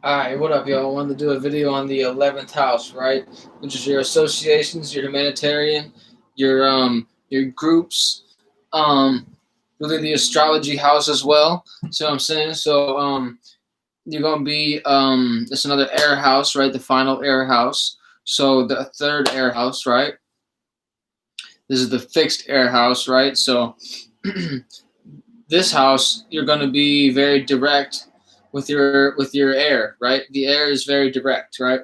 Alright, what up, y'all? I wanted to do a video on the 11th house, right? Which is your associations, your humanitarian, your groups, um, really the astrology house as well. See what I'm saying? So, you're gonna be, it's another air house, right? The final air house. So, the third air house, right? This is the fixed air house, right? So, this house, you're gonna be very direct with your air, right? The air is very direct, right?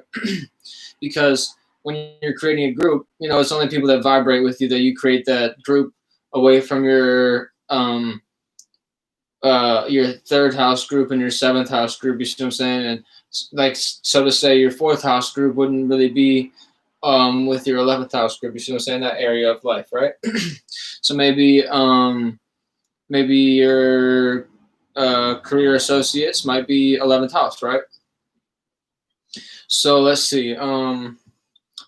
Because when you're creating a group, you know, it's only people that vibrate with you that you create that group away from your third house group and your seventh house group. You see what I'm saying? And like, so to say, your fourth house group wouldn't really be with your 11th house group. You see what I'm saying? That area of life, right? So maybe your career associates might be 11th house, right? So let's see. Like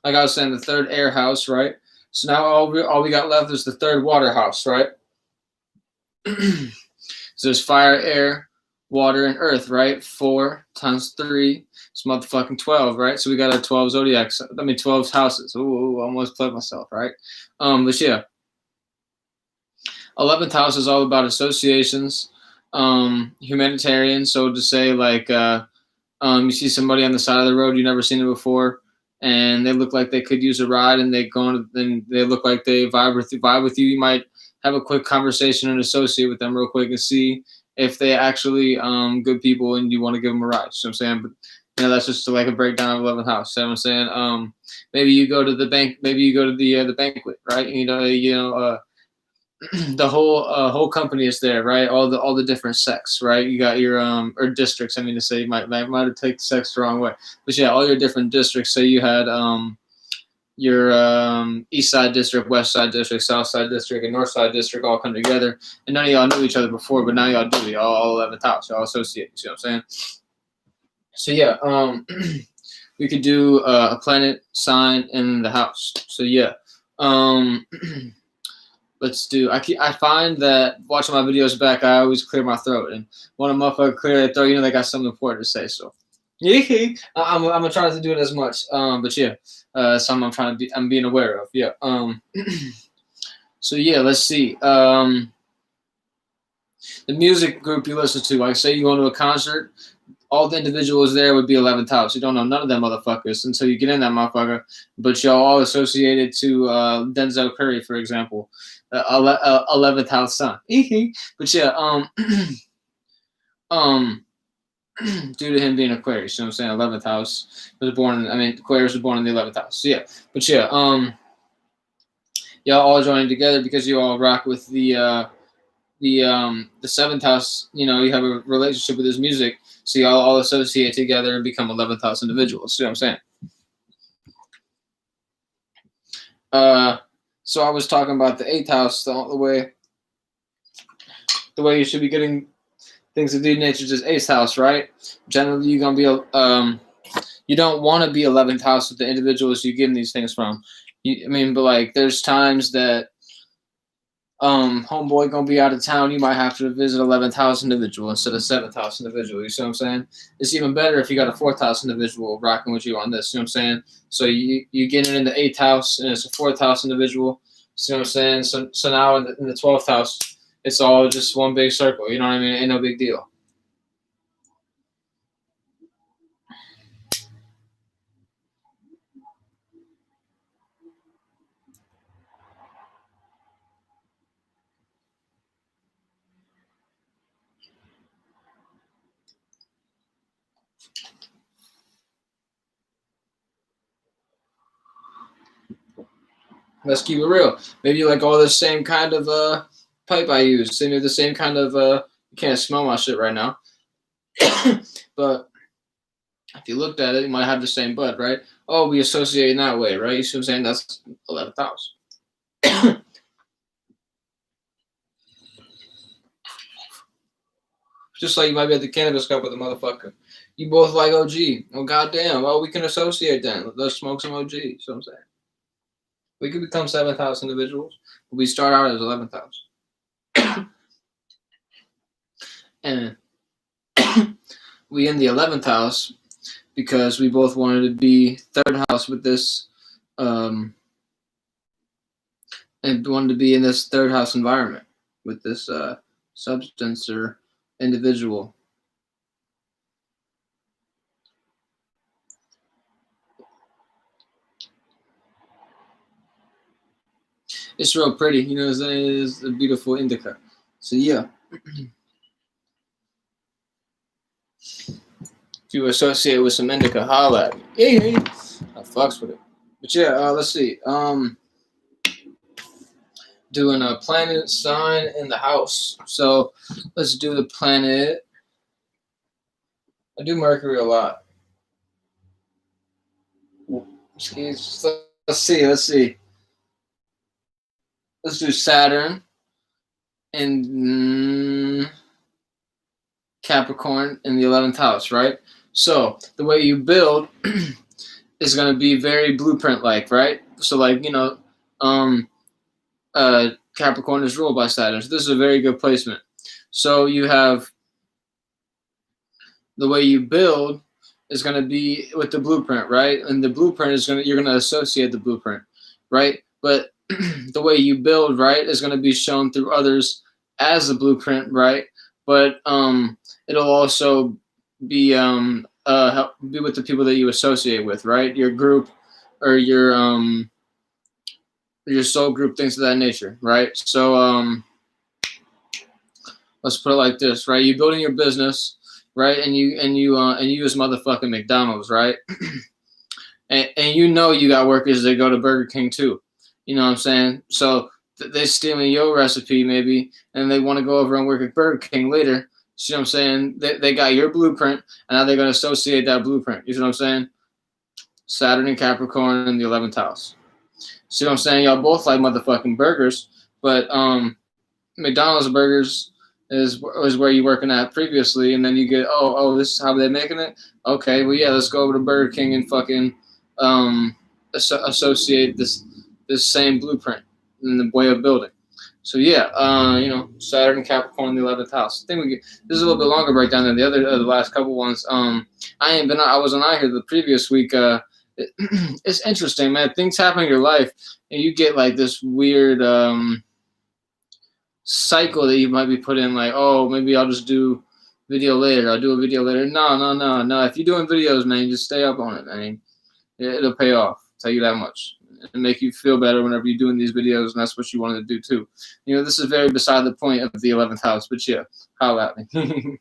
I was saying, the third air house, right? So now all we got left is the third water house, right? So there's fire, air, water, and earth, right? 4 times 3 is motherfucking 12, right? So we got our 12 zodiacs. 12 houses. Ooh, almost plugged myself, right? But yeah, 11th house is all about associations, humanitarian. So to say, like, you see somebody on the side of the road, you've never seen it before, and they look like they could use a ride, and then they look like they vibe with you. You might have a quick conversation and associate with them real quick and see if they actually good people and you want to give them a ride. So I'm saying, but you know, that's just like a breakdown of 11th house. So I'm saying, maybe you go to the bank, maybe you go to the banquet, right? The whole company is there, right? All the different sects, right? You got your or districts. I mean to say, you might have taken sex the wrong way, but yeah, all your different districts. Say you had your East Side district, West Side district, South Side district, and North Side district all come together, and none of y'all knew each other before, but now y'all do. Y'all all 11th house, y'all associate. You see what I'm saying? So yeah, we could do a planet, sign, and the house. So yeah. Let's do. I find that watching my videos back, I always clear my throat, and when a motherfucker clear their throat, you know they got something important to say. So, yeah, I'm gonna try not to do it as much. But yeah, something I'm being aware of. Yeah. So yeah, let's see. The music group you listen to, like say you go to a concert, all the individuals there would be 11th house. You don't know none of them motherfuckers until you get in that motherfucker. But y'all all associated to Denzel Curry, for example, 11th house son. But yeah, um, due to him being Aquarius, you know what I'm saying? 11th house was born. Aquarius was born in the 11th house. So yeah, but yeah, y'all all joining together because you all rock with the seventh house. You know, you have a relationship with his music, so y'all all associate together and become 11th house individuals. See what I'm saying? So I was talking about the 8th house, the way you should be getting things of the nature is 8th house, right? Generally, you're gonna be you don't want to be 11th house with the individuals you're getting these things from. But like, there's times that homeboy gonna be out of town, you might have to visit 11th house individual instead of 7th house individual. You see what I'm saying? It's even better if you got a 4th house individual rocking with you on this. You know what I'm saying? So you get it in the 8th house and it's a 4th house individual. See what I'm saying? So now in the 12th house, it's all just one big circle. You know what I mean? Ain't no big deal. Let's keep it real. Maybe you like all the same kind of pipe I use. Maybe the same kind of you can't smell my shit right now. But if you looked at it, you might have the same bud, right? Oh, we associate in that way, right? You see what I'm saying? That's 11th house. Just like you might be at the cannabis cup with a motherfucker. You both like OG. Oh, goddamn. Well, we can associate then. Let's smoke some OG. You see what I'm saying? We could become 7th house individuals, but we start out as 11th house. And we in the 11th house because we both wanted to be third house with this, and wanted to be in this third house environment with this substance or individual. It's real pretty, you know what I'm saying? It's a beautiful indica. So yeah. If you associate with some indica, holla at me. Hey, I fucks with it. But yeah, let's see. Doing a planet sign in the house. So let's do the planet. I do Mercury a lot. Let's see. Let's do Saturn and Capricorn in the 11th house, right? So the way you build is going to be very blueprint-like, right? So like, you know, Capricorn is ruled by Saturn. So this is a very good placement. So you have the way you build is going to be with the blueprint, right? And the blueprint is you're going to associate the blueprint, right? But the way you build, right, is going to be shown through others as a blueprint, right? But it'll also be be with the people that you associate with, right? Your group or your soul group, things of that nature, right? So let's put it like this, right? You're building your business, right? And you use motherfucking McDonald's, right? and you know you got workers that go to Burger King too. You know what I'm saying? So they're stealing your recipe maybe, and they want to go over and work at Burger King later. See what I'm saying? They got your blueprint, and now they're going to associate that blueprint. You see what I'm saying? Saturn and Capricorn in the 11th house. See what I'm saying? Y'all both like motherfucking burgers, but McDonald's burgers is where you working at previously, and then you get this is how they're making it. Okay, well yeah, let's go over to Burger King and fucking associate this same blueprint in the way of building. So yeah, you know, Saturn and Capricorn in the 11th house. I think this is a little bit longer breakdown than the last couple ones. I wasn't out here the previous week. It's interesting, man. Things happen in your life, and you get like this weird cycle that you might be put in. Like, oh, maybe I'll just do video later. I'll do a video later. No. If you're doing videos, man, just stay up on it, man. It'll pay off. I'll tell you that much. And make you feel better whenever you're doing these videos, and that's what you wanted to do too. You know, this is very beside the point of the 11th house, but yeah, holla at me.